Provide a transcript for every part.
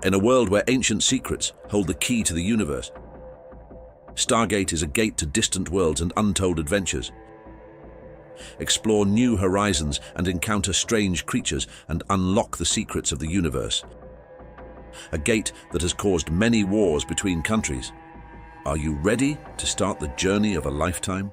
In a world where ancient secrets hold the key to the universe, Stargate is a gate to distant worlds and untold adventures. Explore new horizons and encounter strange creatures and unlock the secrets of the universe. A gate that has caused many wars between countries. Are you ready to start the journey of a lifetime?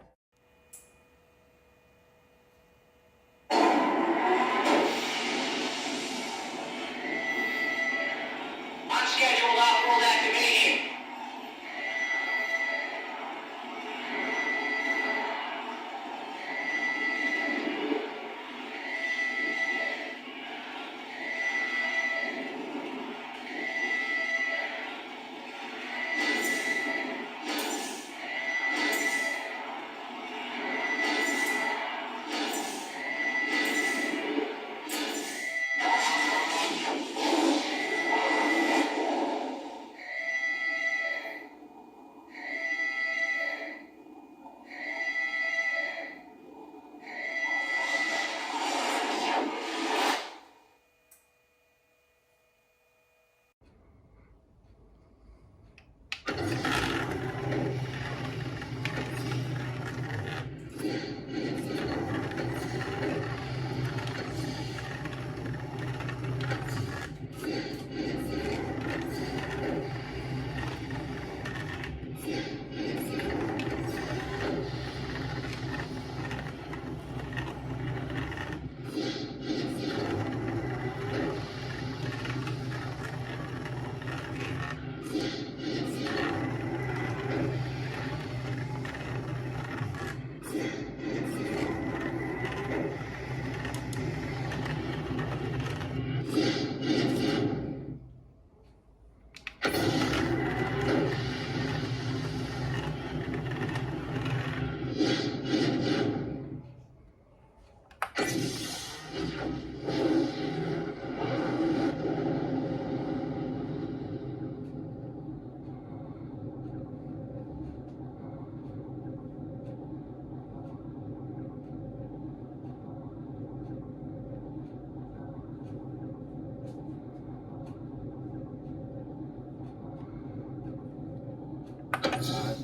Unscheduled off-world activation.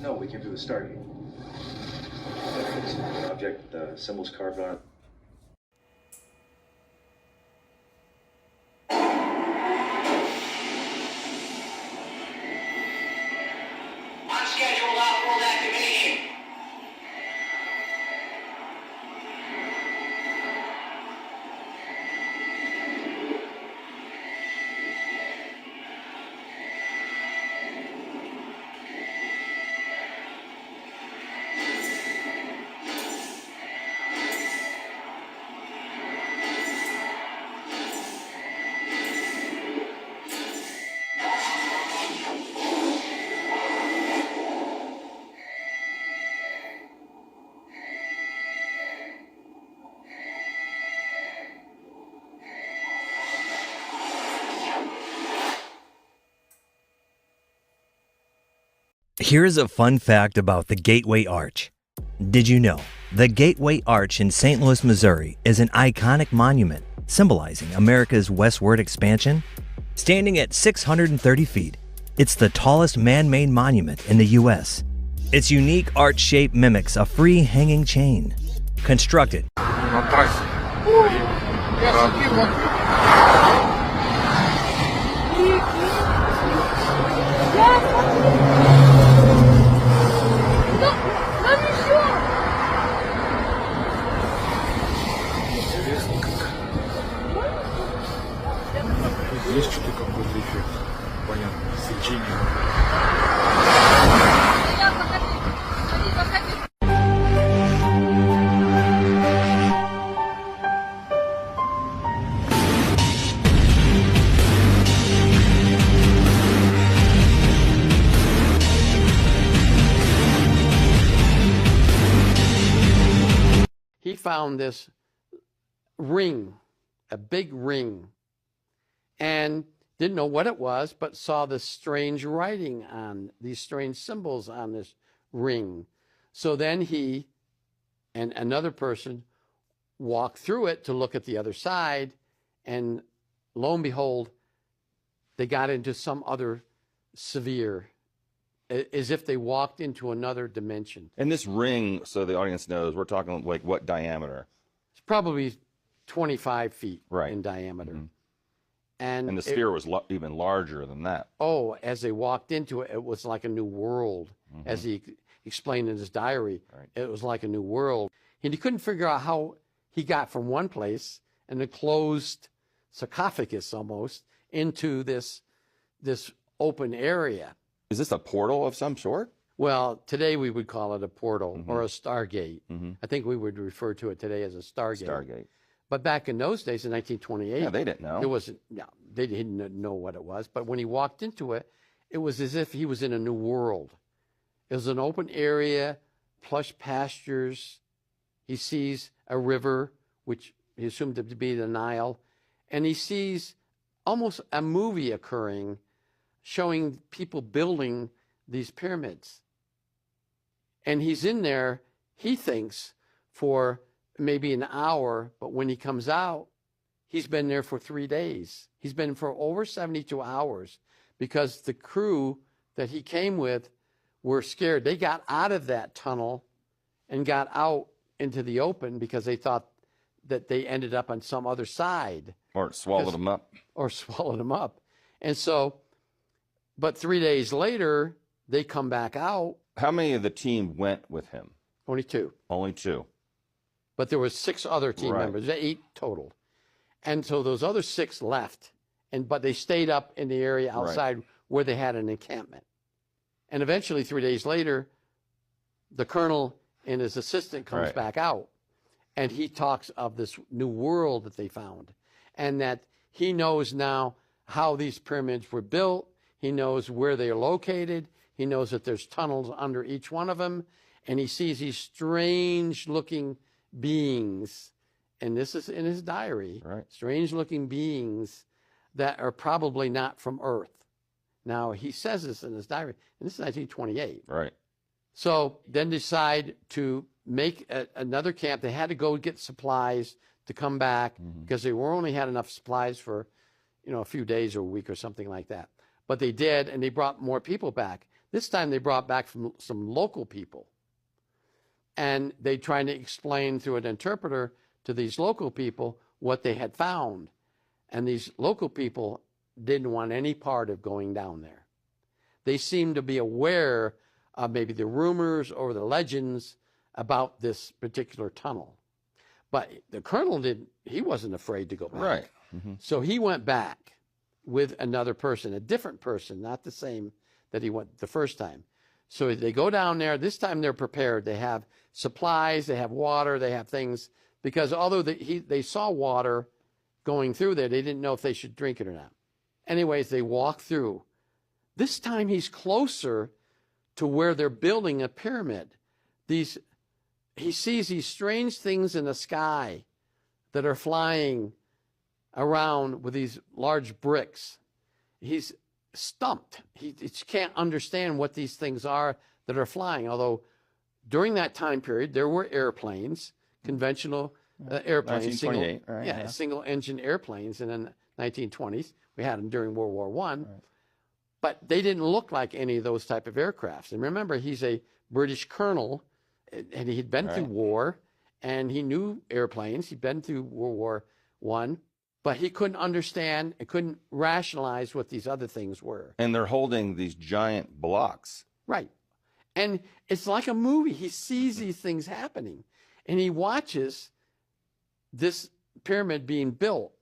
No, we came through the stargate. The object, the symbols carved on it. Unscheduled off-world activation. Here's a fun fact about the Gateway Arch. Did you know the Gateway Arch in St. Louis, Missouri is an iconic monument symbolizing America's westward expansion? Standing at 630 feet, it's the tallest man-made monument in the U.S. Its unique arch shape mimics a free hanging chain. Constructed Есть что-то какой-то эффект. Понятно. Свечение. He found this ring, a big ring, and didn't know what it was, but saw this strange writing on these strange symbols on this ring. So then he and another person walked through it to look at the other side, and lo and behold, they got into some other sphere, as if they walked into another dimension. And this ring, so the audience knows, we're talking like what diameter? It's probably 25 feet Right. in diameter. Mm-hmm. And the sphere was even larger than that. Oh, as they walked into it, it was like a new world. Mm-hmm. As he explained in his diary, Right. it was like a new world. And he couldn't figure out how he got from one place, an enclosed sarcophagus almost, into this open area. Is this a portal of some sort? Well, today we would call it a portal or a stargate. Mm-hmm. I think we would refer to it today as a stargate. Stargate. But back in those days, in 1928, Yeah, they didn't know. It wasn't. No, they didn't know what it was. But when he walked into it, it was as if he was in a new world. It was an open area, plush pastures. He sees a river, which he assumed to be the Nile, and he sees almost a movie occurring, showing people building these pyramids. And he's in there, he thinks, for maybe an hour, but when he comes out, he's been there for 3 days. He's been for over 72 hours because the crew that he came with were scared. They got out of that tunnel and got out into the open because they thought that they ended up on some other side. Or it swallowed them up. Or swallowed them up. And so, but 3 days later, they come back out. How many of the team went with him? Only 2. Only 2. But there were 6 other team Right. members, 8 total. And so those other 6 left, but they stayed up in the area outside where they had an encampment. And eventually, 3 days later, the colonel and his assistant comes Right. back out, and he talks of this new world that they found, and that he knows now how these pyramids were built. He knows where they are located. He knows that there's tunnels under each one of them, and he sees these strange-looking beings, and this is in his diary, Right. strange-looking beings that are probably not from Earth. Now, he says this in his diary, and this is 1928. Right. So then decide to make another camp. They had to go get supplies to come back because they only had enough supplies for, a few days or a week or something like that. But they did, and they brought more people back. This time they brought back from some local people. And they tried to explain through an interpreter to these local people what they had found. And these local people didn't want any part of going down there. They seemed to be aware of maybe the rumors or the legends about this particular tunnel. But the colonel he wasn't afraid to go back. Right. So he went back with another person, a different person, not the same that he went the first time. So they go down there. This time they're prepared. They have supplies, they have water, they have things. Because although they saw water going through there, they didn't know if they should drink it or not. Anyways, they walk through. This time he's closer to where they're building a pyramid. He sees these strange things in the sky that are flying around with these large bricks. He's stumped. He can't understand what these things are that are flying, although during that time period, there were airplanes, conventional airplanes, 1928, right, yeah. single-engine airplanes in the 1920s. We had them during World War I. Right. But they didn't look like any of those type of aircrafts. And remember, he's a British colonel, and he'd been through war, and he knew airplanes. He'd been through World War I, but he couldn't understand and couldn't rationalize what these other things were. And they're holding these giant blocks. Right. And it's like a movie. He sees these things happening, and he watches this pyramid being built.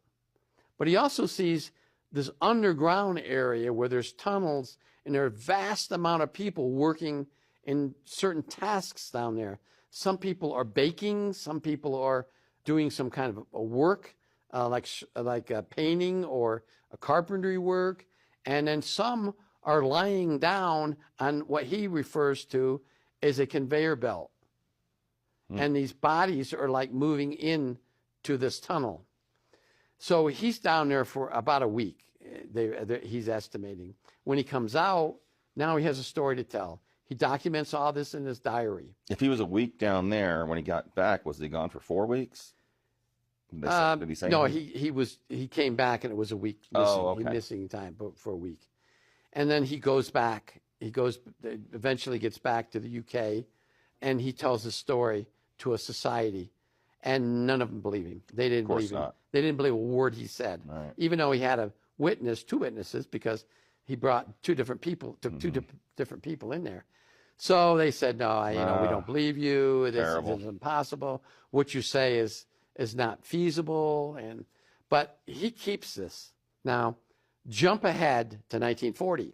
But he also sees this underground area where there's tunnels, and there are a vast amount of people working in certain tasks down there. Some people are baking. Some people are doing some kind of a work, like a painting or a carpentry work. And then some are lying down on what he refers to as a conveyor belt. And these bodies are like moving in to this tunnel. So he's down there for about a week, he's estimating. When he comes out, now he has a story to tell. He documents all this in his diary. If he was a week down there, when he got back, was he gone for 4 weeks? Did he say No, anything? he came back and it was a week missing. Oh, okay. Missing time for a week, and then he goes back. Eventually gets back to the UK, and he tells his story to a society, and none of them believe him. They didn't believe him. not. They didn't believe a word he said, Right. even though he had two witnesses, because he brought two different people, took two different people in there. So they said, no, we don't believe you. This is impossible. What you say is not feasible. But he keeps this. Now, jump ahead to 1940.